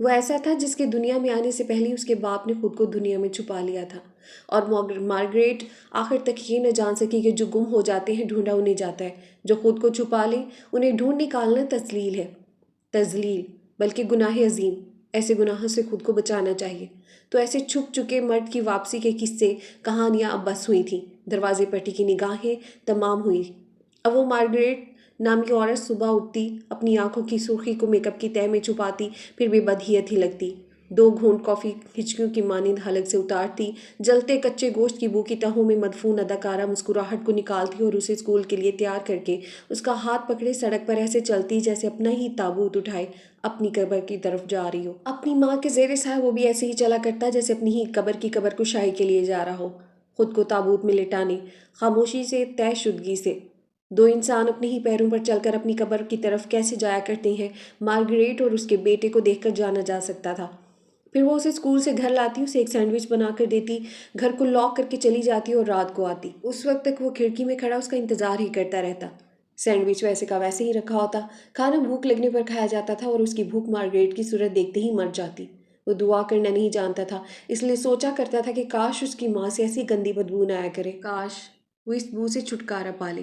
وہ ایسا تھا جس کے دنیا میں آنے سے پہلے اس کے باپ نے خود کو دنیا میں چھپا لیا تھا، اور مارگریٹ آخر تک یہ نہ جان سکی کہ جو گم ہو جاتے ہیں ڈھونڈا انہیں جاتا ہے، جو خود کو چھپا لیں انہیں ڈھونڈ نکالنا تذلیل بلکہ گناہ عظیم۔ ایسے گناہوں سے خود کو بچانا چاہیے۔ تو ایسے چھپ چکے مرد کی واپسی کے قصے، کہانیاں اب بس ہوئی تھیں، دروازے پر ٹکی نگاہیں تمام ہوئی۔ اب وہ مارگریٹ نامی عورت صبح اٹھتی، اپنی آنکھوں کی سرخی کو میک اپ کی تہہ میں چھپاتی، پھر بھی بدہیت ہی لگتی، 2 گھونٹ کافی ہچکیوں کی مانند حلق سے اتارتی، جلتے کچے گوشت کی بو کی تہوں میں مدفون اداکارہ مسکراہٹ کو نکالتی اور اسے اسکول کے لیے تیار کر کے اس کا ہاتھ پکڑے سڑک پر ایسے چلتی جیسے اپنا ہی تابوت اٹھائے اپنی قبر کی طرف جا رہی ہو۔ اپنی ماں کے زیر سایہ وہ بھی ایسے ہی چلا کرتا جیسے اپنی ہی قبر کی قبر کشائی کے لیے جا رہا ہو، خود کو تابوت میں لٹانے، خاموشی سے، طے شدگی سے۔ 2 انسان اپنے ہی پیروں پر چل کر اپنی قبر کی طرف کیسے جایا کرتے ہیں، مارگریٹ اور اس کے بیٹے کو دیکھ کر جانا جا سکتا تھا۔ پھر وہ اسے اسکول سے گھر لاتی، اسے ایک سینڈوچ بنا کر دیتی، گھر کو لاک کر کے چلی جاتی اور رات کو آتی۔ اس وقت تک وہ کھڑکی میں کھڑا اس کا انتظار ہی کرتا رہتا۔ سینڈوچ ویسے کا ویسے ہی رکھا ہوتا، کھانا بھوک لگنے پر کھایا جاتا تھا اور اس کی بھوک مارگریٹ کی صورت دیکھتے ہی مر جاتی۔ وہ دعا کرنا نہیں جانتا تھا، اس لیے سوچا کرتا تھا کہ کاش اس کی ماں سے ایسی گندی بدبو نہ آیا کرے، کاش وہ اس بو سے چھٹکارا پا لے،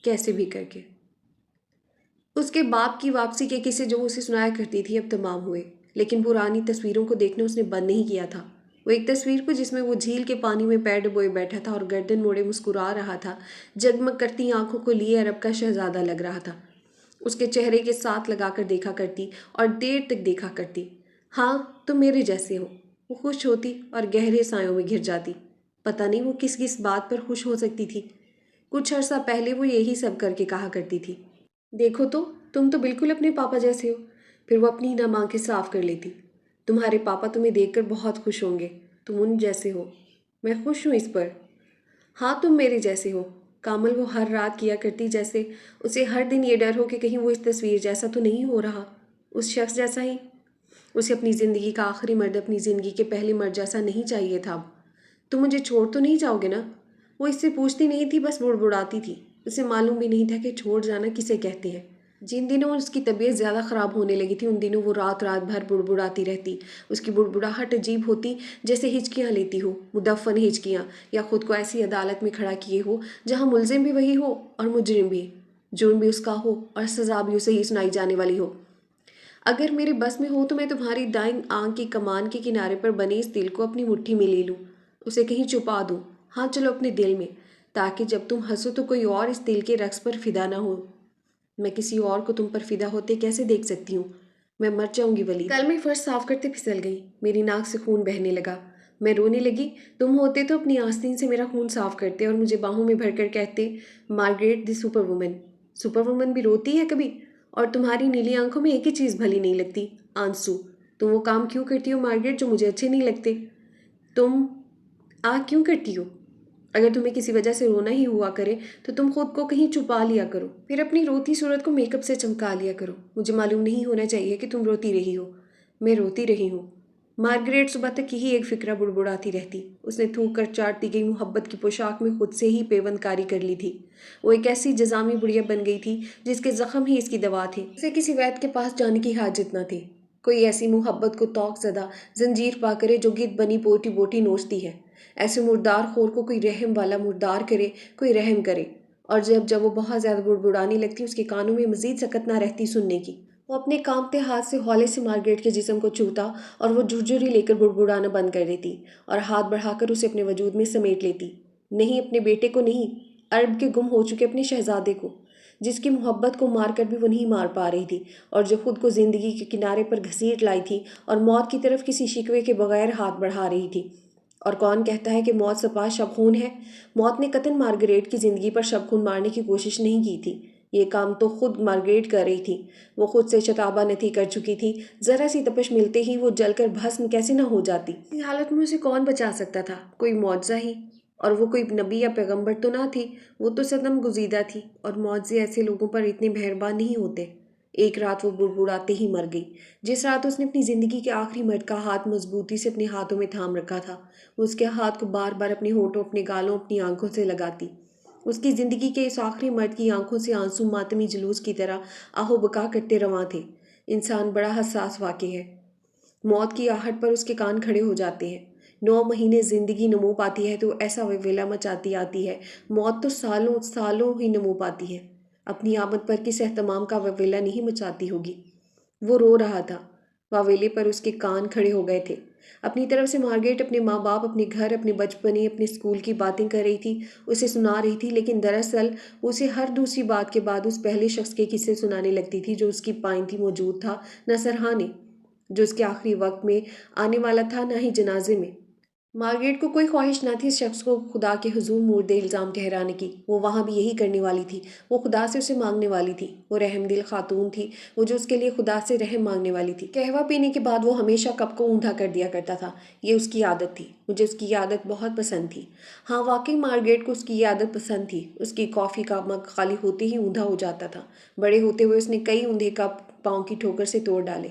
کیسے بھی کر کے۔ اس کے باپ کی واپسی کے قصے جو اسے سنایا کرتی تھی اب تمام ہوئے، لیکن پرانی تصویروں کو دیکھنا اس نے بند نہیں کیا تھا۔ وہ ایک تصویر کو جس میں وہ جھیل کے پانی میں پیر ڈبوئے بیٹھا تھا اور گردن موڑے مسکرا رہا تھا، جگمگ کرتی آنکھوں کو لیے عرب کا شہزادہ لگ رہا تھا۔ اس کے چہرے کے ساتھ لگا کر دیکھا کرتی اور دیر تک دیکھا کرتی۔ ہاں تم میرے جیسے ہو، وہ خوش ہوتی اور گہرے سایوں میں گر جاتی۔ پتہ نہیں وہ کس کس بات پر خوش ہو سکتی تھی۔ کچھ عرصہ پہلے وہ یہی سب کر کے کہا کرتی تھی، دیکھو تو تم تو بالکل اپنے پاپا جیسے ہو۔ پھر وہ اپنی نہ آنکھیں صاف کر لیتی، تمہارے پاپا تمہیں دیکھ کر بہت خوش ہوں گے، تم ان جیسے ہو۔ میں خوش ہوں اس پر۔ ہاں تم میرے جیسے ہو، کامل وہ ہر رات کیا کرتی، جیسے اسے ہر دن یہ ڈر ہو کہ کہیں وہ اس تصویر جیسا تو نہیں ہو رہا، اس شخص جیسا ہی۔ اسے اپنی زندگی کا آخری مرد اپنی زندگی کے پہلے مرد جیسا نہیں چاہیے تھا اب۔ تم مجھے چھوڑ تو نہیں جاؤ گے نا؟ وہ اس سے پوچھتی نہیں تھی، بس بڑبڑاتی تھی۔ اسے معلوم بھی نہیں تھا کہ چھوڑ جانا کسے کہتے ہیں۔ جن دنوں اس کی طبیعت زیادہ خراب ہونے لگی تھی ان دنوں وہ رات رات بھر بڑبڑاتی رہتی۔ اس کی بڑبڑاہٹ عجیب ہوتی، جیسے ہچکیاں لیتی ہو، مدفن ہچکیاں، یا خود کو ایسی عدالت میں کھڑا کیے ہو جہاں ملزم بھی وہی ہو اور مجرم بھی، جرم بھی اس کا ہو اور سزا بھی اسے ہی سنائی جانے والی ہو۔ اگر میرے بس میں ہو تو میں تمہاری دائیں آنکھ کی کمان کے کنارے پر بنے اس دل کو اپنی مٹھی میں لے لوں، اسے کہیں چھپا دوں، ہاں چلو اپنے دل میں، تاکہ جب تم ہنسو تو کوئی اور اس دل کے رقص پر فدا نہ ہو۔ میں کسی اور کو تم پر فدا ہوتے کیسے دیکھ سکتی ہوں؟ میں مر جاؤں گی ولی۔ کل میں فرش صاف کرتے پھسل گئی، میری ناک سے خون بہنے لگا، میں رونے لگی۔ تم ہوتے تو اپنی آستین سے میرا خون صاف کرتے اور مجھے باہوں میں بھر کر کہتے، مارگریٹ دی سپر وومن۔ سپر وومن بھی روتی ہے کبھی؟ اور تمہاری نیلی آنکھوں میں ایک ہی چیز بھلی نہیں لگتی، آنسو۔ تم وہ کام کیوں کرتی ہو مارگریٹ جو مجھے اچھے نہیں لگتے؟ تم کیوں کرتی ہو؟ اگر تمہیں کسی وجہ سے رونا ہی ہوا کرے تو تم خود کو کہیں چھپا لیا کرو، پھر اپنی روتی صورت کو میک اپ سے چمکا لیا کرو۔ مجھے معلوم نہیں ہونا چاہیے کہ تم روتی رہی ہو۔ میں روتی رہی ہوں۔ مارگریٹ صبح تک یہی ایک فکرہ بڑبڑاتی رہتی۔ اس نے تھوک کر چاٹتی گئی محبت کی پوشاک میں خود سے ہی پیوند کاری کر لی تھی۔ وہ ایک ایسی جزامی بڑھیا بن گئی تھی جس کے زخم ہی اس کی دوا تھے۔ اسے کسی وید کے پاس جانے کی حاجت نہ تھی۔ کوئی ایسی محبت کو توق زدہ زنجیر پا کرے جو گدھ بنی بوٹی بوٹی نوچتی ہے، ایسے مردار خور کو کوئی رحم والا مردار کرے، کوئی رحم کرے۔ اور جب وہ بہت زیادہ بڑبڑانے لگتی اس کے کانوں میں مزید سکت نہ رہتی سننے کی۔ وہ اپنے کانپتے ہاتھ سے ہولے سے مارگریٹ کے جسم کو چھوتا اور وہ جھرجھری لے کر بڑبڑانا بند کر دیتی اور ہاتھ بڑھا کر اسے اپنے وجود میں سمیٹ لیتی۔ نہیں اپنے بیٹے کو نہیں، عرب کے گم ہو چکے اپنے شہزادے کو، جس کی محبت کو مار کر بھی وہ نہیں مار پا رہی تھی اور جو خود کو زندگی کے کنارے پر گھسیٹ لائی تھی اور موت کی طرف کسی شکوے کے بغیر ہاتھ بڑھا رہی تھی۔ اور کون کہتا ہے کہ موت سپاہ شب خون ہے؟ موت نے قطعاً مارگریٹ کی زندگی پر شب خون مارنے کی کوشش نہیں کی تھی، یہ کام تو خود مارگریٹ کر رہی تھی۔ وہ خود سے شتابہ نتھی کر چکی تھی، ذرا سی تپش ملتے ہی وہ جل کر بھسم کیسے نہ ہو جاتی۔ اس حالت میں اسے کون بچا سکتا تھا؟ کوئی معجزہ ہی، اور وہ کوئی نبی یا پیغمبر تو نہ تھی، وہ تو صدم گزیدہ تھی، اور معجزے ایسے لوگوں پر اتنے مہربان نہیں ہوتے۔ ایک رات وہ بڑبڑاتے ہی مر گئی، جس رات اس نے اپنی زندگی کے آخری مرد کا ہاتھ مضبوطی سے اپنے ہاتھوں میں تھام رکھا تھا۔ وہ اس کے ہاتھ کو بار بار اپنے ہونٹوں، اپنے گالوں، اپنی آنکھوں سے لگاتی۔ اس کی زندگی کے اس آخری مرد کی آنکھوں سے آنسو ماتمی جلوس کی طرح آہو بکا کرتے رواں تھے۔ انسان بڑا حساس واقع ہے۔ موت کی آہٹ پر اس کے کان کھڑے ہو جاتے ہیں۔ 9 مہینے زندگی نمو پاتی ہے تو ایسا ویلا مچاتی آتی ہے، موت تو سالوں سالوں ہی نمو پاتی ہے، اپنی آمد پر کس اہتمام کا ویلا نہیں مچاتی ہوگی۔ وہ رو رہا تھا، واویلے پر اس کے کان کھڑے ہو گئے تھے۔ اپنی طرف سے مارگریٹ اپنے ماں باپ، اپنے گھر، اپنے بچپنے، اپنے اسکول کی باتیں کر رہی تھی، اسے سنا رہی تھی، لیکن دراصل اسے ہر دوسری بات کے بعد اس پہلے شخص کے قصے سنانے لگتی تھی جو اس کی پائنتی موجود تھا، نہ سرہانے جو اس کے آخری وقت میں آنے والا تھا، نہ ہی جنازے میں۔ مارگریٹ کو کوئی خواہش نہ تھی اس شخص کو خدا کے حضور مورد الزام ٹھہرانے کی، وہ وہاں بھی یہی کرنے والی تھی، وہ خدا سے اسے مانگنے والی تھی، وہ رحم دل خاتون تھی، وہ جو اس کے لیے خدا سے رحم مانگنے والی تھی۔ قہوہ پینے کے بعد وہ ہمیشہ کپ کو اوندا کر دیا کرتا تھا، یہ اس کی عادت تھی، مجھے اس کی عادت بہت پسند تھی۔ ہاں واقعی مارگریٹ کو اس کی یہ عادت پسند تھی، اس کی کافی کا مگ خالی ہوتے ہی اوندا ہو جاتا تھا۔ بڑے ہوتے ہوئے اس نے کئی اوندھے کپ پاؤں کی ٹھوکر سے توڑ ڈالے۔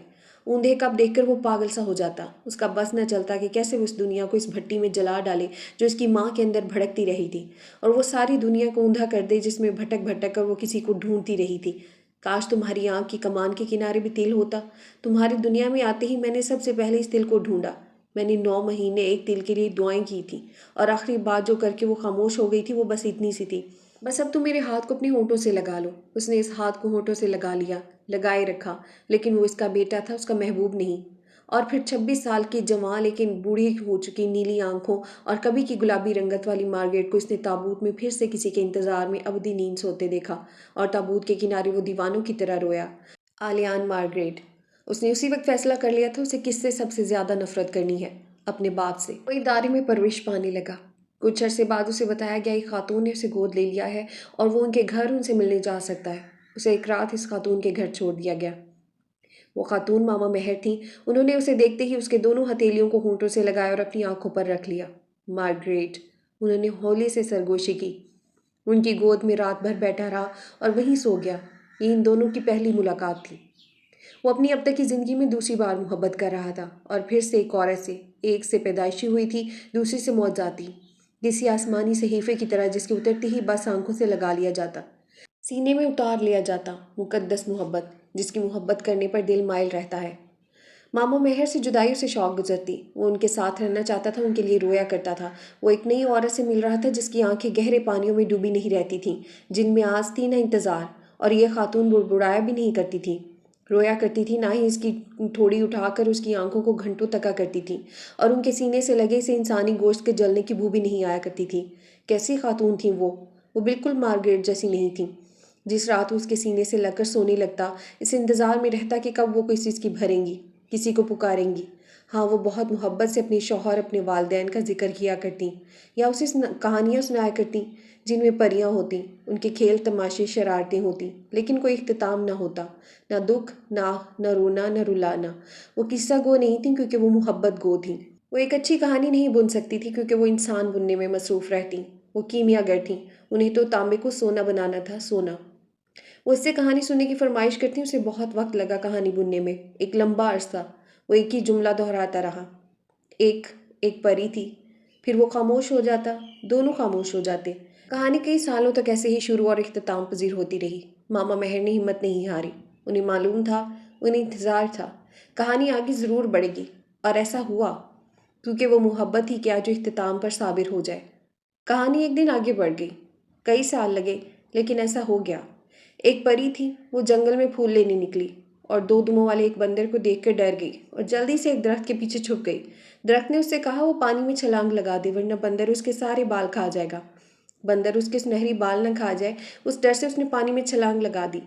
اوندھے کپ دیکھ کر وہ پاگل سا ہو جاتا، اس کا بس نہ چلتا کہ کیسے وہ اس دنیا کو اس بھٹی میں جلا ڈالے جو اس کی ماں کے اندر بھڑکتی رہی تھی، اور وہ ساری دنیا کو اوندھا کر دے جس میں بھٹک بھٹک کر وہ کسی کو ڈھونڈتی رہی تھی۔ کاش تمہاری آنکھ کی کمان کے کنارے بھی تل ہوتا، تمہاری دنیا میں آتے ہی میں نے سب سے پہلے اس تل کو ڈھونڈا۔ میں نے 9 مہینے ایک تل کے لیے دعائیں کی تھیں، اور آخری بات جو کر کے وہ خاموش ہو گئی تھی وہ بس اتنی سی تھی، بس اب تم میرے ہاتھ کو اپنے ہونٹوں سے لگا لو۔ اس نے اس ہاتھ کو ہونٹوں سے لگا لیا، لگائے رکھا، لیکن وہ اس کا بیٹا تھا، اس کا محبوب نہیں۔ اور پھر 26 سال کی جوان لیکن بوڑھی ہو چکی نیلی آنکھوں اور کبھی کی گلابی رنگت والی مارگریٹ کو اس نے تابوت میں پھر سے کسی کے انتظار میں ابدی نیند سوتے دیکھا، اور تابوت کے کنارے وہ دیوانوں کی طرح رویا۔ آلیان مارگریٹ، اس نے اسی وقت فیصلہ کر لیا تھا اسے کس سے سب سے زیادہ نفرت کرنی ہے، اپنے باپ سے۔ وہ ادارے میں پرورش پانے لگا۔ کچھ عرصے بعد اسے بتایا گیا ایک خاتون نے اسے گود لے لیا ہے اور وہ ان کے گھر ان سے ملنے جا سکتا ہے۔ اسے ایک رات اس خاتون کے گھر چھوڑ دیا گیا۔ وہ خاتون ماما مہر تھیں، انہوں نے اسے دیکھتے ہی اس کے دونوں ہتھیلیوں کو ہونٹوں سے لگایا اور اپنی آنکھوں پر رکھ لیا۔ مارگریٹ، انہوں نے ہولے سے سرگوشی کی، ان کی گود میں رات بھر بیٹھا رہا اور وہیں سو گیا۔ یہ ان دونوں کی پہلی ملاقات تھی۔ وہ اپنی اب تک کی زندگی میں دوسری بار محبت کر رہا تھا، اور پھر سے ایک عورت سے، ایک سے پیدائشی ہوئی تھی، دوسری سے موت ذاتی، کسی آسمانی صحیفے کی طرح جس کے اترتے ہی بس آنکھوں سے لگا لیا جاتا، سینے میں اتار لیا جاتا، مقدس محبت جس کی محبت کرنے پر دل مائل رہتا ہے۔ ماما مہر سے جدائی اسے شوق گزرتی، وہ ان کے ساتھ رہنا چاہتا تھا، ان کے لیے رویا کرتا تھا۔ وہ ایک نئی عورت سے مل رہا تھا جس کی آنکھیں گہرے پانیوں میں ڈوبی نہیں رہتی تھیں، جن میں آس تھی نہ انتظار، اور یہ خاتون بڑبڑایا بھی نہیں کرتی تھی، رویا کرتی تھی، نہ ہی اس کی تھوڑی اٹھا کر اس کی آنکھوں کو گھنٹوں تکا کرتی تھی، اور ان کے سینے سے لگے سے انسانی گوشت کے جلنے کی بو بھی نہیں آیا کرتی تھی۔ کیسی خاتون تھیں وہ بالکل مارگریٹ جیسی نہیں تھیں۔ جس رات اس کے سینے سے لگ کر سونے لگتا، اس انتظار میں رہتا کہ کب وہ کسی چیز کی بھریں گی، کسی کو پکاریں گی۔ ہاں وہ بہت محبت سے اپنے شوہر، اپنے والدین کا ذکر کیا کرتی، یا اسے کہانیاں سنایا کرتی جن میں پریاں ہوتیں، ان کے کھیل تماشے شرارتیں ہوتی، لیکن کوئی اختتام نہ ہوتا، نہ دکھ، نہ رونا، نہ رلانا۔ وہ قصہ گو نہیں تھیں کیونکہ وہ محبت گو تھیں۔ وہ ایک اچھی کہانی نہیں بن سکتی تھی کیونکہ وہ انسان بننے میں مصروف رہتی۔ وہ کیمیا گر تھیں، انہیں تو تانبے کو سونا بنانا تھا، سونا۔ وہ اس سے کہانی سننے کی فرمائش کرتی، اسے بہت وقت لگا کہانی بننے میں، ایک لمبا عرصہ۔ وہ ایک ہی جملہ دہراتا رہا، ایک پری تھی، پھر وہ خاموش ہو جاتا، دونوں خاموش ہو جاتے۔ کہانی کئی سالوں تک ایسے ہی شروع اور اختتام پذیر ہوتی رہی۔ ماما مہر نے ہمت نہیں ہاری، انہیں معلوم تھا، انہیں انتظار تھا، کہانی آگے ضرور بڑھے گی، اور ایسا ہوا، کیونکہ وہ محبت ہی کیا جو اختتام پر صابر ہو جائے۔ کہانی ایک دن آگے بڑھ گئی، کئی سال لگے، لیکن ایسا ہو گیا۔ ایک پری تھی، وہ جنگل میں پھول لینے نکلی، اور 2 دموں والے ایک بندر کو دیکھ کر ڈر گئی اور جلدی سے ایک درخت کے پیچھے چھپ گئی۔ درخت نے اس سے کہا وہ پانی میں چھلانگ لگا دے ورنہ بندر اس کے سارے بال کھا جائے گا۔ بندر اس کے سنہری بال نہ کھا جائے، اس ڈر سے اس نے پانی میں چھلانگ لگا دی۔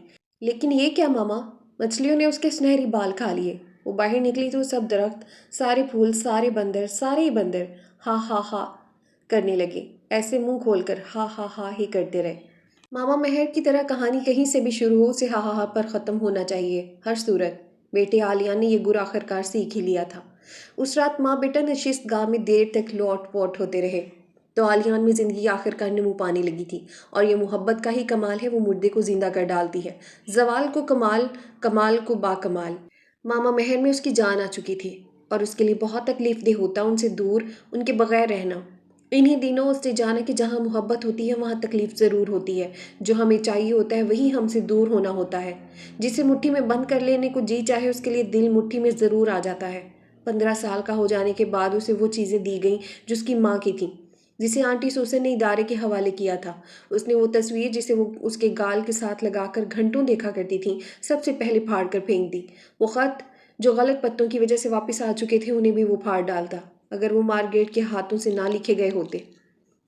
لیکن یہ کیا ماما، مچھلیوں نے اس کے سنہری بال کھا لیے۔ وہ باہر نکلی تو سب درخت، سارے پھول، سارے بندر، سارے ہی بندر ہا ہا ہا کرنے لگے، ایسے منہ کھول کر ہا ہا ہا ہی کرتے رہے۔ ماما مہر کی طرح کہانی کہیں سے بھی شروع ہو، اسے ہا ہا ہا پر ختم ہونا چاہیے، ہر صورت۔ بیٹے آلیان نے یہ گر آخرکار سیکھ ہی لیا تھا۔ اس رات ماں بیٹا نشست گاہ میں دیر تک لوٹ پوٹ ہوتے رہے، تو آلیان میں زندگی آخرکار نمو پانے لگی تھی، اور یہ محبت کا ہی کمال ہے، وہ مردے کو زندہ کر ڈالتی ہے، زوال کو کمال، کمال کو با کمال۔ ماما مہر میں اس کی جان آ چکی تھی، اور اس کے لیے بہت تکلیف دہ ہوتا ان سے دور، ان کے بغیر رہنا۔ انہی دنوں اس نے جانا کہ جہاں محبت ہوتی ہے وہاں تکلیف ضرور ہوتی ہے، جو ہمیں چاہیے ہوتا ہے وہی ہم سے دور ہونا ہوتا ہے۔ جسے مٹھی میں بند کر لینے کو جی چاہے اس کے لیے دل مٹھی میں ضرور آ جاتا ہے۔ 15 سال کا ہو جانے کے بعد اسے وہ چیزیں دی گئیں جو اس کی ماں کی تھیں، جسے آنٹی سوسن نے ادارے کے حوالے کیا تھا۔ اس نے وہ تصویر جسے وہ اس کے گال کے ساتھ لگا کر گھنٹوں دیکھا کرتی تھیں، سب سے پہلے پھاڑ کر پھینک دی۔ وہ خط جو غلط پتوں کی وجہ سے واپس آ چکے تھے انہیں بھی وہ پھاڑ ڈالتا، اگر وہ مارگریٹ کے ہاتھوں سے نہ لکھے گئے ہوتے۔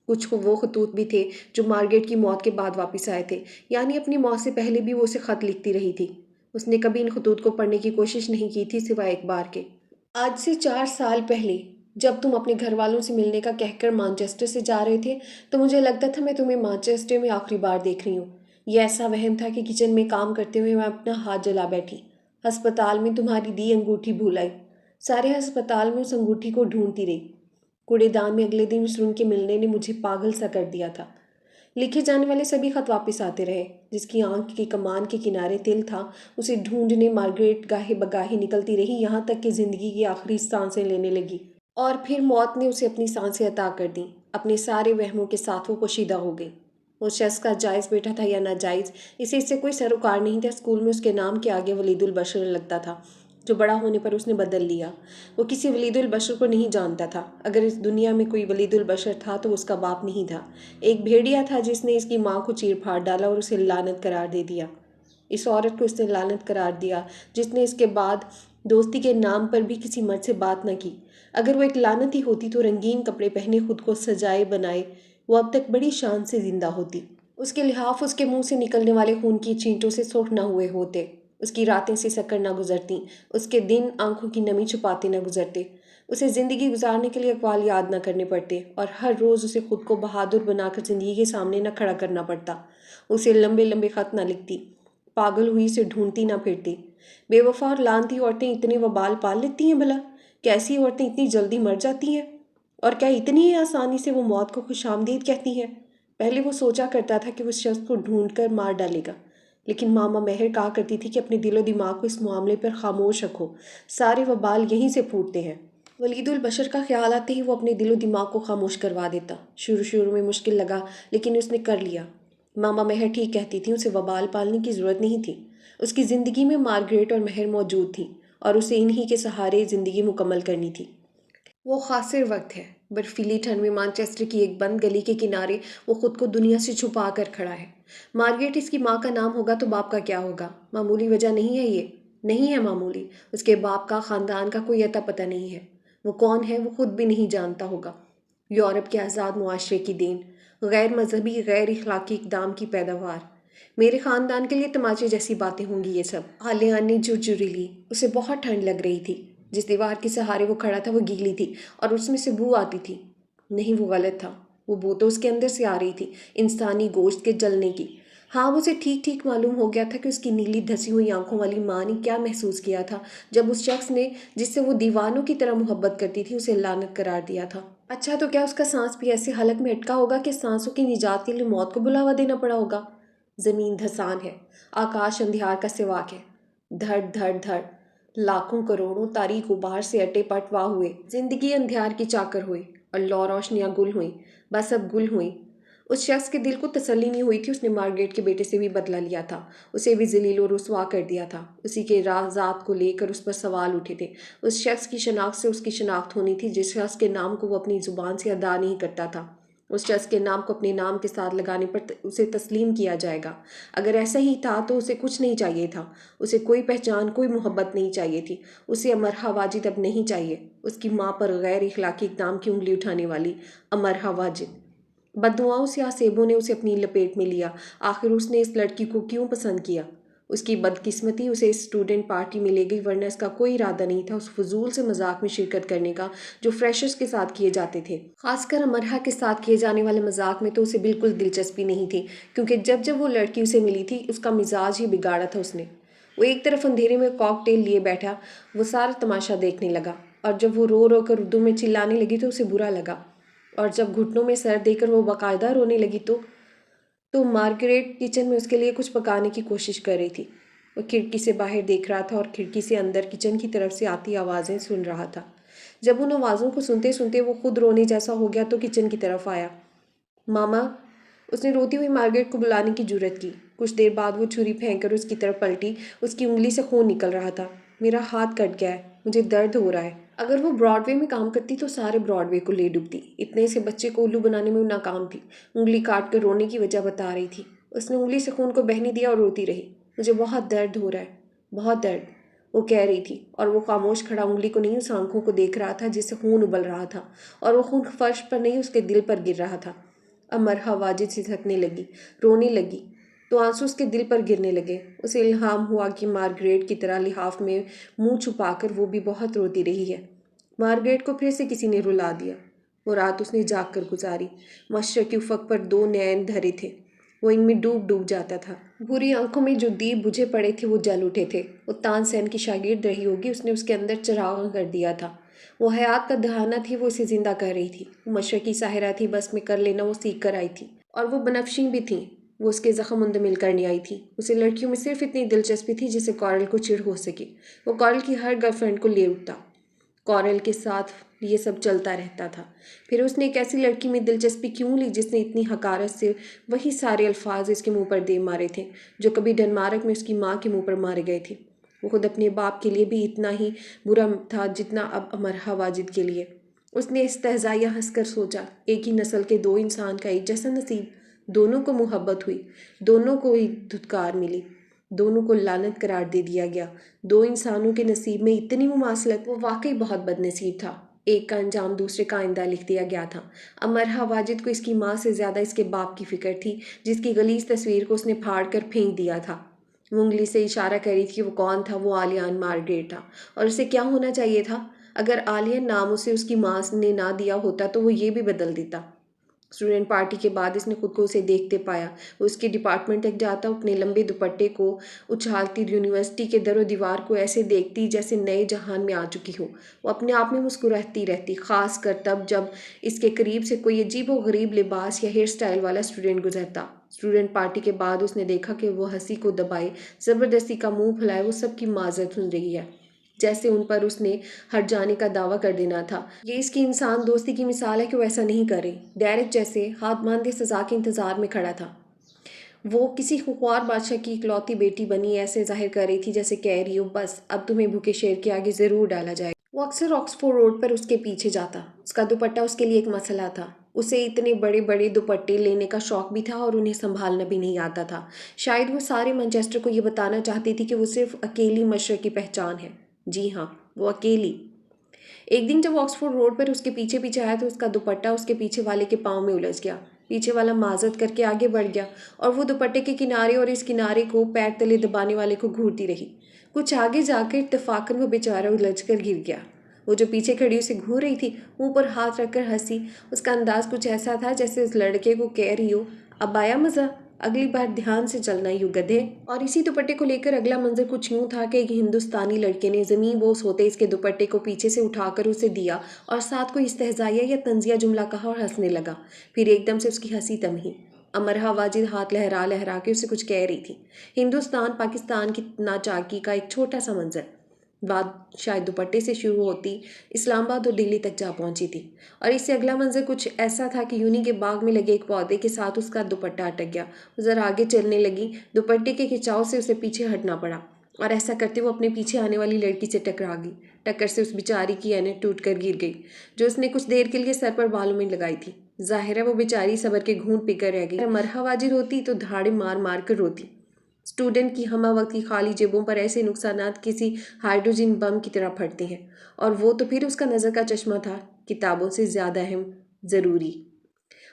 کچھ وہ خطوط بھی تھے جو مارگریٹ کی موت کے بعد واپس آئے تھے، یعنی اپنی موت سے پہلے بھی وہ اسے خط لکھتی رہی تھی۔ اس نے کبھی ان خطوط کو پڑھنے کی کوشش نہیں کی تھی سوائے ایک بار کے۔ آج سے 4 سال پہلے جب تم اپنے گھر والوں سے ملنے کا کہہ کر مانچسٹر سے جا رہے تھے تو مجھے لگتا تھا میں تمہیں مانچسٹر میں آخری بار دیکھ رہی ہوں۔ یہ ایسا وہم تھا کہ کچن میں کام کرتے ہوئے میں اپنا ہاتھ جلا بیٹھی، ہسپتال میں تمہاری دی انگوٹھی بھول آئی، سارے ہسپتال میں اس انگوٹھی کو ڈھونڈتی رہی۔ کوڑے دان میں اگلے دن اس رنگ کے ملنے نے مجھے پاگل سا کر دیا تھا۔ لکھے جانے والے سبھی خط واپس آتے رہے۔ جس کی آنکھ کی کمان کے کنارے تل تھا اسے ڈھونڈنے مارگریٹ گاہے بگاہے نکلتی رہی، یہاں تک کہ زندگی کی آخری سانسیں لینے لگی۔ اور پھر موت نے اسے اپنی سانسیں عطا کر دیں۔ اپنے سارے وہموں کے ساتھ وہ پوشیدہ ہو گئی۔ اس شخص کا جائز بیٹا تھا یا ناجائز، اسے اس سے کوئی سروکار نہیں تھا۔ اسکول میں اس کے نام کے آگے ولید البشر لگتا تھا، جو بڑا ہونے پر اس نے بدل لیا۔ وہ کسی ولید البشر کو نہیں جانتا تھا۔ اگر اس دنیا میں کوئی ولید البشر تھا تو وہ اس کا باپ نہیں تھا، ایک بھیڑیا تھا جس نے اس کی ماں کو چیر پھاڑ ڈالا اور اسے لعنت قرار دے دیا۔ اس عورت کو اس نے لعنت قرار دیا جس نے اس کے بعد دوستی کے نام پر بھی کسی مرد سے بات نہ کی۔ اگر وہ ایک لعنتی ہوتی تو رنگین کپڑے پہنے خود کو سجائے بنائے وہ اب تک بڑی شان سے زندہ ہوتی۔ اس کے لحاف اس کے منہ سے نکلنے والے خون کی چینٹوں سے سرخ نہ ہوئے ہوتے، اس کی راتیں سے سکر نہ گزرتی، اس کے دن آنکھوں کی نمی چھپاتے نہ گزرتے، اسے زندگی گزارنے کے لیے اقوال یاد نہ کرنے پڑتے اور ہر روز اسے خود کو بہادر بنا کر زندگی کے سامنے نہ کھڑا کرنا پڑتا۔ اسے لمبے لمبے خط نہ لکھتی، پاگل ہوئی سے ڈھونڈتی نہ پھرتی۔ بے وفا اور لعنتی عورتیں اتنے وبال پال لیتی ہیں بھلا؟ کیسی عورتیں اتنی جلدی مر جاتی ہیں؟ اور کیا اتنی ہی آسانی سے وہ موت کو خوش آمدید کہتی ہیں؟ پہلے وہ سوچا کرتا تھا کہ وہ اس شخص کو ڈھونڈ کر مار ڈالے گا، لیکن ماما مہر کہا کرتی تھی کہ اپنے دل و دماغ کو اس معاملے پر خاموش رکھو، سارے وبال یہیں سے پھوٹتے ہیں۔ ولید البشر کا خیال آتے ہی وہ اپنے دل و دماغ کو خاموش کروا دیتا۔ شروع میں مشکل لگا لیکن اس نے کر لیا۔ ماما مہر ٹھیک کہتی تھی، اسے وبال پالنے کی ضرورت نہیں تھی۔ اس کی زندگی میں مارگریٹ اور مہر موجود تھیں اور اسے انہی کے سہارے زندگی مکمل کرنی تھی۔ وہ خاصر وقت ہے، برفیلی ٹھنڈ میں مانچسٹر کی ایک بند گلی کے کنارے وہ خود کو دنیا سے چھپا کر کھڑا ہے۔ مارگریٹ اس کی ماں کا نام ہوگا تو باپ کا کیا ہوگا؟ معمولی وجہ نہیں ہے، یہ نہیں ہے معمولی۔ اس کے باپ کا، خاندان کا کوئی اتا پتہ نہیں ہے۔ وہ کون ہے وہ خود بھی نہیں جانتا ہوگا۔ یورپ کے آزاد معاشرے کی دین، غیر مذہبی غیر اخلاقی اقدام کی پیداوار۔ میرے خاندان کے لیے تماچے جیسی باتیں ہوں گی یہ سب۔ آلیان نے جھرجھری لی۔ اسے بہت ٹھنڈ لگ رہی تھی۔ جس دیوار کے سہارے وہ کھڑا تھا وہ گیلی تھی اور اس میں سے بو آتی تھی۔ نہیں، وہ غلط تھا، وہ بو تو اس کے اندر سے آ رہی تھی، انسانی گوشت کے جلنے کی۔ ہاں، اسے ٹھیک ٹھیک معلوم ہو گیا تھا کہ اس کی نیلی دھسی ہوئی آنکھوں والی ماں نے کیا محسوس کیا تھا جب اس شخص نے جس سے وہ دیوانوں کی طرح محبت کرتی تھی اسے لعنت قرار دیا تھا۔ اچھا، تو کیا اس کا سانس بھی ایسے حلق میں اٹکا ہوگا کہ سانسوں کی نجات کے لیے موت کو بلاوا دینا پڑا ہوگا؟ زمین دھسان ہے، آکاش اندھیار کا سواک ہے، دھڑ دھڑ دھڑ لاکھوں کروڑوں تاریک غبار سے اٹے پٹ واہ ہوئے۔ زندگی اندھیار کی چاکر ہوئی اور لو روشنیاں گل ہوئیں، بس اب گل ہوئیں۔ اس شخص کے دل کو تسلی نہیں ہوئی تھی، اس نے مارگریٹ کے بیٹے سے بھی بدلہ لیا تھا، اسے بھی ذلیل و رسوا کر دیا تھا، اسی کے رازات کو لے کر اس پر سوال اٹھے تھے۔ اس شخص کی شناخت سے اس کی شناخت ہونی تھی جس شخص کے نام کو وہ اپنی زبان سے ادا نہیں کرتا تھا۔ اس شخص کے نام کو اپنے نام کے ساتھ لگانے پر اسے تسلیم کیا جائے گا۔ اگر ایسا ہی تھا تو اسے کچھ نہیں چاہیے تھا، اسے کوئی پہچان، کوئی محبت نہیں چاہیے تھی، اسے امرہا واجد اب نہیں چاہیے، اس کی ماں پر غیر اخلاقی اقدام کی انگلی اٹھانے والی امرہا واجد۔ بددعاؤں سے آسیبوں نے اسے اپنی لپیٹ میں لیا۔ آخر اس نے اس لڑکی کو کیوں پسند کیا؟ اس کی بدقسمتی اسے اس اسٹوڈنٹ پارٹی میں لے گئی، ورنہ اس کا کوئی ارادہ نہیں تھا اس فضول سے مذاق میں شرکت کرنے کا جو فریشرز کے ساتھ کیے جاتے تھے۔ خاص کر امرہا کے ساتھ کیے جانے والے مذاق میں تو اسے بالکل دلچسپی نہیں تھی، کیونکہ جب وہ لڑکی اسے ملی تھی اس کا مزاج ہی بگاڑا تھا اس نے۔ وہ ایک طرف اندھیرے میں کاک ٹیل لیے بیٹھا، وہ سارا تماشا دیکھنے لگا، اور جب وہ رو رو کر اردو میں چلانے لگی تو اسے برا لگا، اور جب گھٹنوں میں سر دے کر وہ باقاعدہ رونے لگی تو مارگریٹ کچن میں اس کے لیے کچھ پکانے کی کوشش کر رہی تھی۔ وہ کھڑکی سے باہر دیکھ رہا تھا اور کھڑکی سے اندر کچن کی طرف سے آتی آوازیں سن رہا تھا۔ جب ان آوازوں کو سنتے سنتے وہ خود رونے جیسا ہو گیا تو کچن کی طرف آیا۔ ماما، اس نے روتی ہوئی مارگریٹ کو بلانے کی جرأت کی۔ کچھ دیر بعد وہ چھری پھینک کر اس کی طرف پلٹی، اس کی انگلی سے خون نکل رہا تھا۔ میرا ہاتھ کٹ گیا ہے، مجھے درد ہو رہا ہے۔ اگر وہ براڈ وے میں کام کرتی تو سارے براڈ وے کو لے ڈوبتی. اتنے سے بچے کو الو بنانے میں ناکام تھی. انگلی کاٹ کر رونے کی وجہ بتا رہی تھی. اس نے انگلی سے خون کو بہنے دیا اور روتی رہی. مجھے بہت درد ہو رہا ہے، بہت درد، وہ کہہ رہی تھی، اور وہ خاموش کھڑا انگلی کو نہیں اس آنکھوں کو دیکھ رہا تھا جس سے خون ابل رہا تھا، اور وہ خون فرش پر نہیں اس کے دل پر گر رہا تھا. اب مرحا واجد سے تھکنے لگی، رونے لگی تو آنسو اس کے دل پر گرنے لگے. اسے الہام ہوا کہ مارگریٹ کی طرح لحاف میں منہ چھپا کر وہ بھی بہت روتی رہی ہے. مارگریٹ کو پھر سے کسی نے رلا دیا. وہ رات اس نے جاگ کر گزاری. مشرقی افق پر 2 نین دھرے تھے، وہ ان میں ڈوب ڈوب جاتا تھا. بری آنکھوں میں جو دیپ بجھے پڑے تھے وہ جل اٹھے تھے. وہ تان سین کی شاگرد رہی ہوگی، اس نے اس کے اندر چراغاں کر دیا تھا. وہ حیات کا دہانہ تھی، وہ اسے زندہ کر رہی تھی. وہ مشرقی ساحرہ تھی، بس میں کر لینا وہ سیکھ کر آئی تھی. اور وہ بنفشیں بھی تھیں، وہ اس کے زخم منتمل کرنے آئی تھی. اسے لڑکیوں میں صرف اتنی دلچسپی تھی جسے کورل کو چڑ ہو سکے. وہ کورل کی ہر گرل فرینڈ کو لے اٹھتا. کورل کے ساتھ یہ سب چلتا رہتا تھا. پھر اس نے ایک ایسی لڑکی میں دلچسپی کیوں لی جس نے اتنی حقارت سے وہی سارے الفاظ اس کے منہ پر دے مارے تھے جو کبھی ڈنمارک میں اس کی ماں کے منہ پر مارے گئے تھے. وہ خود اپنے باپ کے لیے بھی اتنا ہی برا تھا جتنا اب مرحا واجد کے لیے. اس نے استہزائیہ ہنس کر سوچا، ایک ہی نسل کے 2 انسان کا ایک جیسا نصیب. دونوں کو محبت ہوئی، دونوں کو ہی دھتکار ملی، دونوں کو لعنت قرار دے دیا گیا. 2 انسانوں کے نصیب میں اتنی مماثلت، وہ واقعی بہت بد نصیب تھا. ایک کا انجام دوسرے کا آئندہ لکھ دیا گیا تھا. اب مرحا واجد کو اس کی ماں سے زیادہ اس کے باپ کی فکر تھی جس کی غلیظ تصویر کو اس نے پھاڑ کر پھینک دیا تھا. وہ انگلی سے اشارہ کر رہی تھی کہ وہ کون تھا. وہ آلیان مارگریٹ تھا. اور اسے کیا ہونا چاہیے تھا؟ اگر آلیان نام اسے اس کی ماں نے نہ دیا ہوتا تو وہ یہ بھی بدل دیتا. اسٹوڈنٹ پارٹی کے بعد اس نے خود کو اسے دیکھتے پایا. وہ اس کے ڈپارٹمنٹ تک جاتا، اپنے لمبے دوپٹے کو اچھالتی، یونیورسٹی کے در و دیوار کو ایسے دیکھتی جیسے نئے جہان میں آ چکی ہو. وہ اپنے آپ میں مسکراتی رہتی، خاص کر تب جب اس کے قریب سے کوئی عجیب و غریب لباس یا ہیئر سٹائل والا اسٹوڈنٹ گزرتا. اسٹوڈنٹ پارٹی کے بعد اس نے دیکھا کہ وہ ہنسی کو دبائے، زبردستی کا منہ پھلائے وہ سب کی معذرت سن رہی ہے، جیسے ان پر اس نے ہٹ جانے کا دعویٰ کر دینا تھا. یہ اس کی انسان دوستی کی مثال ہے کہ وہ ایسا نہیں کر رہی. ڈیرک جیسے ہاتھ باندھے سزا کے انتظار میں کھڑا تھا. وہ کسی خوار بادشاہ کی اکلوتی بیٹی بنی ایسے ظاہر کر رہی تھی جیسے کہہ رہی ہو بس اب تمہیں بھوکے شیر کے آگے ضرور ڈالا جائے. وہ اکثر آکسفورڈ روڈ پر اس کے پیچھے جاتا. اس کا دوپٹہ اس کے لیے ایک مسئلہ تھا. اسے اتنے بڑے بڑے دوپٹے لینے کا شوق بھی تھا اور انہیں سنبھالنا بھی نہیں آتا تھا. شاید وہ سارے مانچسٹر کو یہ بتانا چاہتی تھی کہ وہ صرف اکیلی مشرق کی پہچان ہے. جی ہاں، وہ اکیلی. ایک دن جب آکسفورڈ روڈ پر اس کے پیچھے پیچھے آیا تو اس کا دوپٹہ اس کے پیچھے والے کے پاؤں میں الجھ گیا. پیچھے والا معذرت کر کے آگے بڑھ گیا اور وہ دوپٹے کے کنارے اور اس کنارے کو پیر تلے دبانے والے کو گھورتی رہی. کچھ آگے جا کر اتفاقاً وہ بیچارہ الجھ کر گر گیا. وہ جو پیچھے کھڑی اسے گھور رہی تھی منہ پر ہاتھ رکھ کر ہنسی. اس کا انداز کچھ ایسا تھا جیسے اس لڑکے کو کہہ رہی ہو اب آیا مزہ، اگلی بار دھیان سے چلنا یوں گدھے. اور اسی دوپٹے کو لے کر اگلا منظر کچھ یوں تھا کہ ایک ہندوستانی لڑکے نے زمین بوس ہوتے اس کے دوپٹے کو پیچھے سے اٹھا کر اسے دیا اور ساتھ کوئی استہزائیہ یا طنزیہ جملہ کہا اور ہنسنے لگا. پھر ایک دم سے اس کی ہنسی تمہی. مرحا واجد ہاتھ لہرا لہرا کے اسے کچھ کہہ رہی تھی. ہندوستان پاکستان کی ناچاکی کا ایک چھوٹا سا منظر. بات شاید دوپٹے سے شروع ہوتی، اسلام آباد اور دلی تک جا پہنچی تھی. اور اس سے اگلا منظر کچھ ایسا تھا کہ یونی کے باغ میں لگے ایک پودے کے ساتھ اس کا دوپٹہ اٹک گیا. وہ ذرا آگے چلنے لگی، دوپٹے کے کھچاؤ سے اسے پیچھے ہٹنا پڑا اور ایسا کرتے وہ اپنے پیچھے آنے والی لڑکی سے ٹکرا گئی. ٹکر سے اس بیچاری کی عینت ٹوٹ کر گر گئی جو اس نے کچھ دیر کے لیے سر پر بالوں میں لگائی تھی. ظاہر ہے وہ بیچاری صبر کے گھونٹ پی کر رہ گئی. مرحا واجد ہوتی تو دھاڑے مار مار کر روتی. اسٹوڈنٹ کی ہمہ وقت کی خالی جیبوں پر ایسے نقصانات کسی ہائیڈروجن بم کی طرح پھٹتے ہیں، اور وہ تو پھر اس کا نظر کا چشمہ تھا، کتابوں سے زیادہ اہم، ضروری.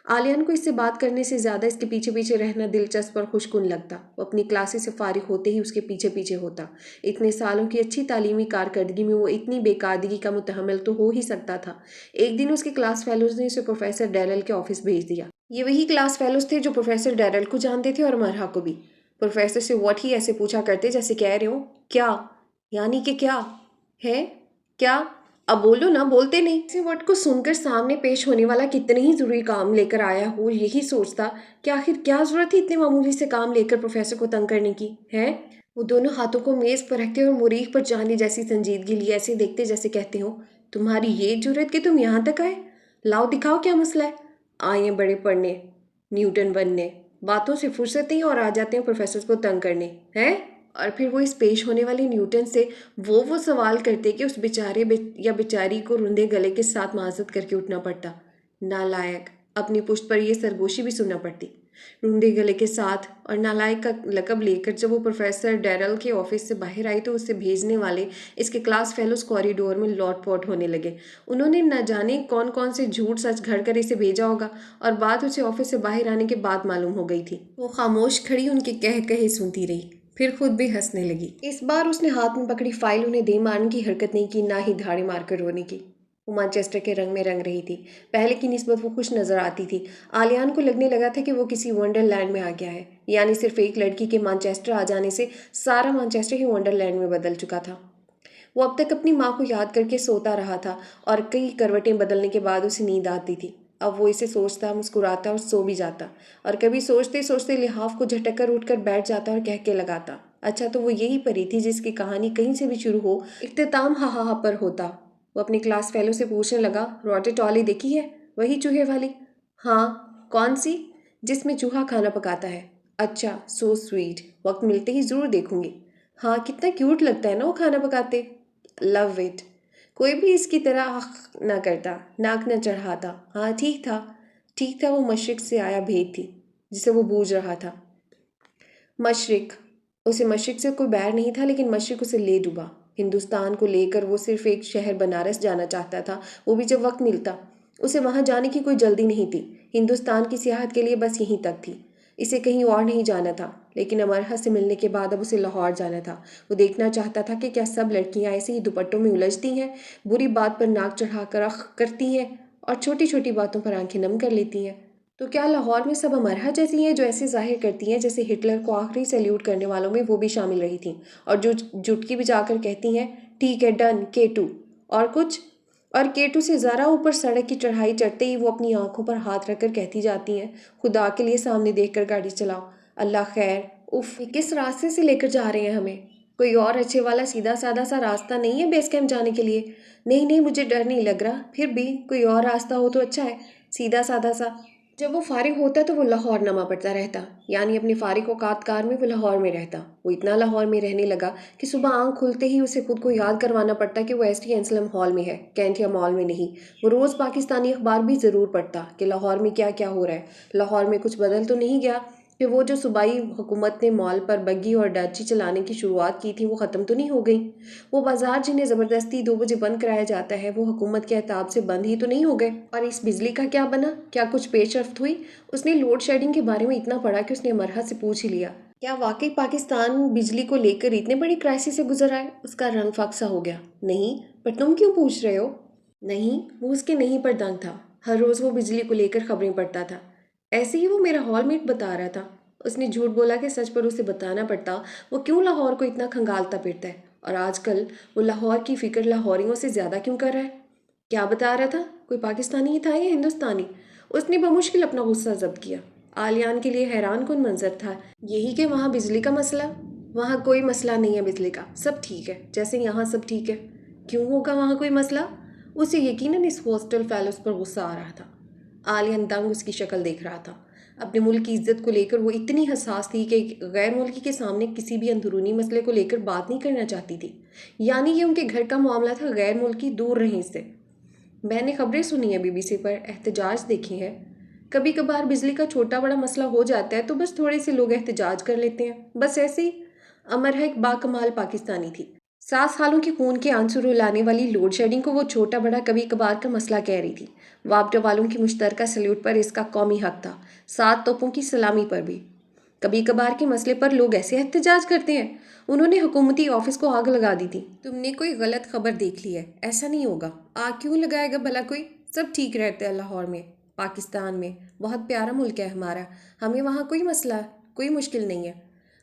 آلیان کو اس سے بات کرنے سے زیادہ اس کے پیچھے پیچھے رہنا دلچسپ اور خوش کن لگتا. وہ اپنی کلاسز سے فارغ ہوتے ہی اس کے پیچھے پیچھے ہوتا. اتنے سالوں کی اچھی تعلیمی کارکردگی میں وہ اتنی بے قاعدگی کا متحمل تو ہو ہی سکتا تھا. ایک دن اس کے کلاس فیلوز نے اسے پروفیسر ڈیرل کے آفس بھیج دیا. یہ وہی کلاس فیلوز تھے جو پروفیسر ڈیرل کو جانتے تھے اور مرحا کو بھی. پروفیسر سے واٹ ہی ایسے پوچھا کرتے جیسے کہہ رہے ہوں کیا، یعنی کہ کیا ہے، کیا، اب بولو نا، بولتے نہیں. اسے ورڈ کو سن کر سامنے پیش ہونے والا کتنے ہی ضروری کام لے کر آیا ہو یہی سوچتا کہ آخر کیا ضرورت تھی اتنے معمولی سے کام لے کر پروفیسر کو تنگ کرنے کی ہے. وہ دونوں ہاتھوں کو میز پر رکھتے اور مریخ پر چاندی جیسی سنجیدگی لیے ایسے دیکھتے جیسے کہتے ہو تمہاری یہ جرت کہ تم یہاں تک آئے، لاؤ دکھاؤ کیا مسئلہ ہے. آئے ہیں بڑے پڑھنے، نیوٹن بننے، باتوں سے فرصت نہیں اور آ جاتے ہیں پروفیسر کو تنگ کرنے ہیں. اور پھر وہ اس پیش ہونے والے نیوٹن سے وہ سوال کرتے کہ اس بیچارے یا بیچاری کو رندے گلے کے ساتھ معذرت کر کے اٹھنا پڑتا۔ نالائق، اپنی پشت پر یہ سرگوشی بھی سننا پڑتی۔ رندے گلے کے ساتھ اور نالائق کا لقب لے کر جب وہ پروفیسر ڈیرل کے آفس سے باہر آئی تو اسے بھیجنے والے اس کے کلاس فیلوز کوریڈور میں لوٹ پوٹ ہونے لگے۔ انہوں نے نہ جانے کون کون سے جھوٹ سچ گھڑ کر اسے بھیجا ہوگا، اور بات اسے آفس سے باہر آنے کے بعد معلوم ہو گئی تھی۔ وہ خاموش کھڑی ان کے کہے سنتی رہی، پھر خود بھی ہنسنے لگی۔ اس بار اس نے ہاتھ میں پکڑی فائل انہیں دے مارنے کی حرکت نہیں کی، نہ ہی دھاڑے مار کر رونے کی۔ وہ مانچسٹر کے رنگ میں رنگ رہی تھی، پہلے کی نسبت وہ خوش نظر آتی تھی۔ آلیان کو لگنے لگا تھا کہ وہ کسی ونڈر لینڈ میں آ گیا ہے، یعنی صرف ایک لڑکی کے مانچسٹر آ جانے سے سارا مانچسٹر ہی ونڈر لینڈ میں بدل چکا تھا۔ وہ اب تک اپنی ماں کو یاد کر کے سوتا رہا تھا، اور کئی کروٹیں بدلنے کے بعد اسے نیند آتی تھی۔ اب وہ اسے سوچتا، مسکراتا اور سو بھی جاتا، اور کبھی سوچتے سوچتے لحاف کو جھٹک کر اٹھ کر بیٹھ جاتا اور کہہ کے لگاتا، اچھا تو وہ یہی پری تھی جس کی کہانی کہیں سے بھی شروع ہو اختتام ہا ہا ہا پر ہوتا۔ وہ اپنی کلاس فیلو سے پوچھنے لگا، روٹیٹولی دیکھی ہے؟ وہی چوہے والی؟ ہاں۔ کون سی؟ جس میں چوہا کھانا پکاتا ہے۔ اچھا، سو سویٹ، وقت ملتے ہی ضرور دیکھوں گی۔ ہاں، کتنا کیوٹ لگتا ہے نا وہ کھانا پکاتے۔ لو اٹ۔ کوئی بھی اس کی طرح نہ کرتا، ناک نہ چڑھاتا۔ ہاں ٹھیک تھا وہ مشرق سے آیا بھید تھی جسے وہ بوجھ رہا تھا۔ مشرق، اسے مشرق سے کوئی بیر نہیں تھا، لیکن مشرق اسے لے ڈوبا۔ ہندوستان کو لے کر وہ صرف ایک شہر بنارس جانا چاہتا تھا، وہ بھی جب وقت ملتا۔ اسے وہاں جانے کی کوئی جلدی نہیں تھی، ہندوستان کی سیاحت کے لیے بس یہیں تک تھی، اسے کہیں اور نہیں جانا تھا۔ لیکن امرہ سے ملنے کے بعد اب اسے لاہور جانا تھا۔ وہ دیکھنا چاہتا تھا کہ کیا سب لڑکیاں ایسے ہی دوپٹوں میں الجھتی ہیں، بری بات پر ناک چڑھا کر اخ کرتی ہیں اور چھوٹی چھوٹی باتوں پر آنکھیں نم کر لیتی ہیں؟ تو کیا لاہور میں سب امرہ جیسی ہیں جو ایسے ظاہر کرتی ہیں جیسے ہٹلر کو آخری سیلیوٹ کرنے والوں میں وہ بھی شامل رہی تھیں، اور جو جٹکی بجا کر کہتی ہیں ٹھیک ہے ڈن K2 اور کچھ، اور K2 سے ذرا اوپر سڑک کی چڑھائی چڑھتے ہی وہ اپنی آنکھوں پر ہاتھ رکھ کر کہتی جاتی ہیں، خدا کے لیے سامنے دیکھ کر گاڑی چلاؤ، اللہ خیر، اف کس راستے سے لے کر جا رہے ہیں ہمیں؟ کوئی اور اچھے والا سیدھا سادہ سا راستہ نہیں ہے بیس کیمپ جانے کے لیے؟ نہیں مجھے ڈر نہیں لگ رہا، پھر بھی کوئی اور راستہ ہو تو اچھا ہے، سیدھا سادہ سا۔ جب وہ فارغ ہوتا تو وہ لاہور نما پڑتا رہتا، یعنی اپنے فارغ اوقات کار میں وہ لاہور میں رہتا۔ وہ اتنا لاہور میں رہنے لگا کہ صبح آنکھ کھلتے ہی اسے خود کو یاد کروانا پڑتا کہ وہ ایس ٹی اینسلم ہال میں ہے، کینٹیا مال میں نہیں۔ وہ روز پاکستانی اخبار بھی ضرور پڑھتا کہ لاہور میں کیا کیا ہو رہا ہے، لاہور میں کچھ بدل تو نہیں گیا، کہ وہ جو صوبائی حکومت نے مال پر بگی اور ڈاچی چلانے کی شروعات کی تھی وہ ختم تو نہیں ہو گئی؟ وہ بازار جنہیں زبردستی 2 بجے بند کرایا جاتا ہے وہ حکومت کے احتاب سے بند ہی تو نہیں ہو گئے؟ اور اس بجلی کا کیا بنا؟ کیا کچھ پیش رفت ہوئی؟ اس نے لوڈ شیڈنگ کے بارے میں اتنا پڑھا کہ اس نے امرہ سے پوچھ ہی لیا، کیا واقعی پاکستان بجلی کو لے کر اتنے بڑی کرائسس سے گزر آئے؟ اس کا رنگ فاقسا ہو گیا۔ نہیں، پر تم کیوں پوچھ رہے ہو؟ نہیں، وہ اس کے نہیں پر دنگ تھا، ہر روز وہ بجلی کو لے کر خبریں پڑھتا تھا۔ ایسے ہی وہ میرا ہال میٹ بتا رہا تھا۔ اس نے جھوٹ بولا کہ سچ پر اسے بتانا پڑتا وہ کیوں لاہور کو اتنا کھنگالتا پھرتا ہے، اور آج کل وہ لاہور کی فکر لاہوریوں سے زیادہ کیوں کر رہا ہے؟ کیا بتا رہا تھا؟ کوئی پاکستانی ہی تھا یا ہندوستانی؟ اس نے بمشکل اپنا غصہ ضبط کیا۔ آلیان کے لیے حیران کن منظر تھا یہی کہ وہاں بجلی کا مسئلہ؟ وہاں کوئی مسئلہ نہیں ہے بجلی کا، سب ٹھیک ہے جیسے یہاں سب ٹھیک ہے۔ کیوں ہوگا وہاں کوئی مسئلہ؟ اسے یقیناً اس ہاسٹل فیلوز پر غصہ آ رہا تھا۔ آلیان دنگ اس کی شکل دیکھ رہا تھا۔ اپنے ملک کی عزت کو لے کر وہ اتنی حساس تھی کہ غیر ملکی کے سامنے کسی بھی اندرونی مسئلے کو لے کر بات نہیں کرنا چاہتی تھی، یعنی یہ ان کے گھر کا معاملہ تھا، غیر ملکی دور رہیں اس سے۔ میں نے خبریں سنی ہیں BBC پر، احتجاج دیکھے ہیں، کبھی کبھار بجلی کا چھوٹا بڑا مسئلہ ہو جاتا ہے تو بس تھوڑے سے لوگ احتجاج کر لیتے ہیں، بس ایسے ہی۔ امرہ ایک باکمال پاکستانی تھی، 7 سالوں کے خون کے آنسو رلانے والی لوڈ شیڈنگ کو وہ چھوٹا بڑا کبھی کبھار کا مسئلہ کہہ رہی تھی۔ وابڈا والوں کی مشترکہ سلیوٹ پر اس کا قومی حق تھا، 7 توپوں کی سلامی پر بھی۔ کبھی کبھار کے مسئلے پر لوگ ایسے احتجاج کرتے ہیں۔ انہوں نے حکومتی آفس کو آگ لگا دی تھی۔ تم نے کوئی غلط خبر دیکھ لی ہے، ایسا نہیں ہوگا۔ آگ کیوں لگائے گا بھلا کوئی؟ سب ٹھیک رہتا ہے لاہور میں، پاکستان میں، بہت پیارا ملک ہے ہمارا، ہمیں وہاں کوئی مسئلہ کوئی مشکل نہیں ہے۔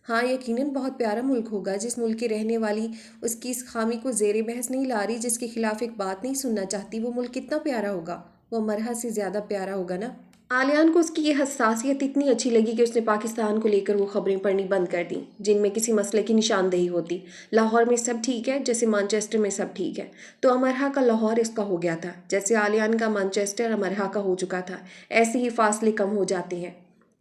ہاں یقیناً بہت پیارا ملک ہوگا، جس ملک کے رہنے والی اس کی اس خامی کو زیر بحث نہیں لا رہی، جس کے خلاف ایک بات نہیں سننا چاہتی، وہ ملک کتنا پیارا ہوگا، وہ امرہ سے زیادہ پیارا ہوگا نا۔ آلیان کو اس کی یہ حساسیت اتنی اچھی لگی کہ اس نے پاکستان کو لے کر وہ خبریں پڑھنی بند کر دیں جن میں کسی مسئلے کی نشاندہی ہوتی۔ لاہور میں سب ٹھیک ہے جیسے مانچسٹر میں سب ٹھیک ہے، تو امرہ کا لاہور اس کا ہو گیا تھا، جیسے آلیان کا مانچسٹر امرہ کا ہو چکا تھا۔ ایسے ہی فاصلے کم ہو جاتے ہیں۔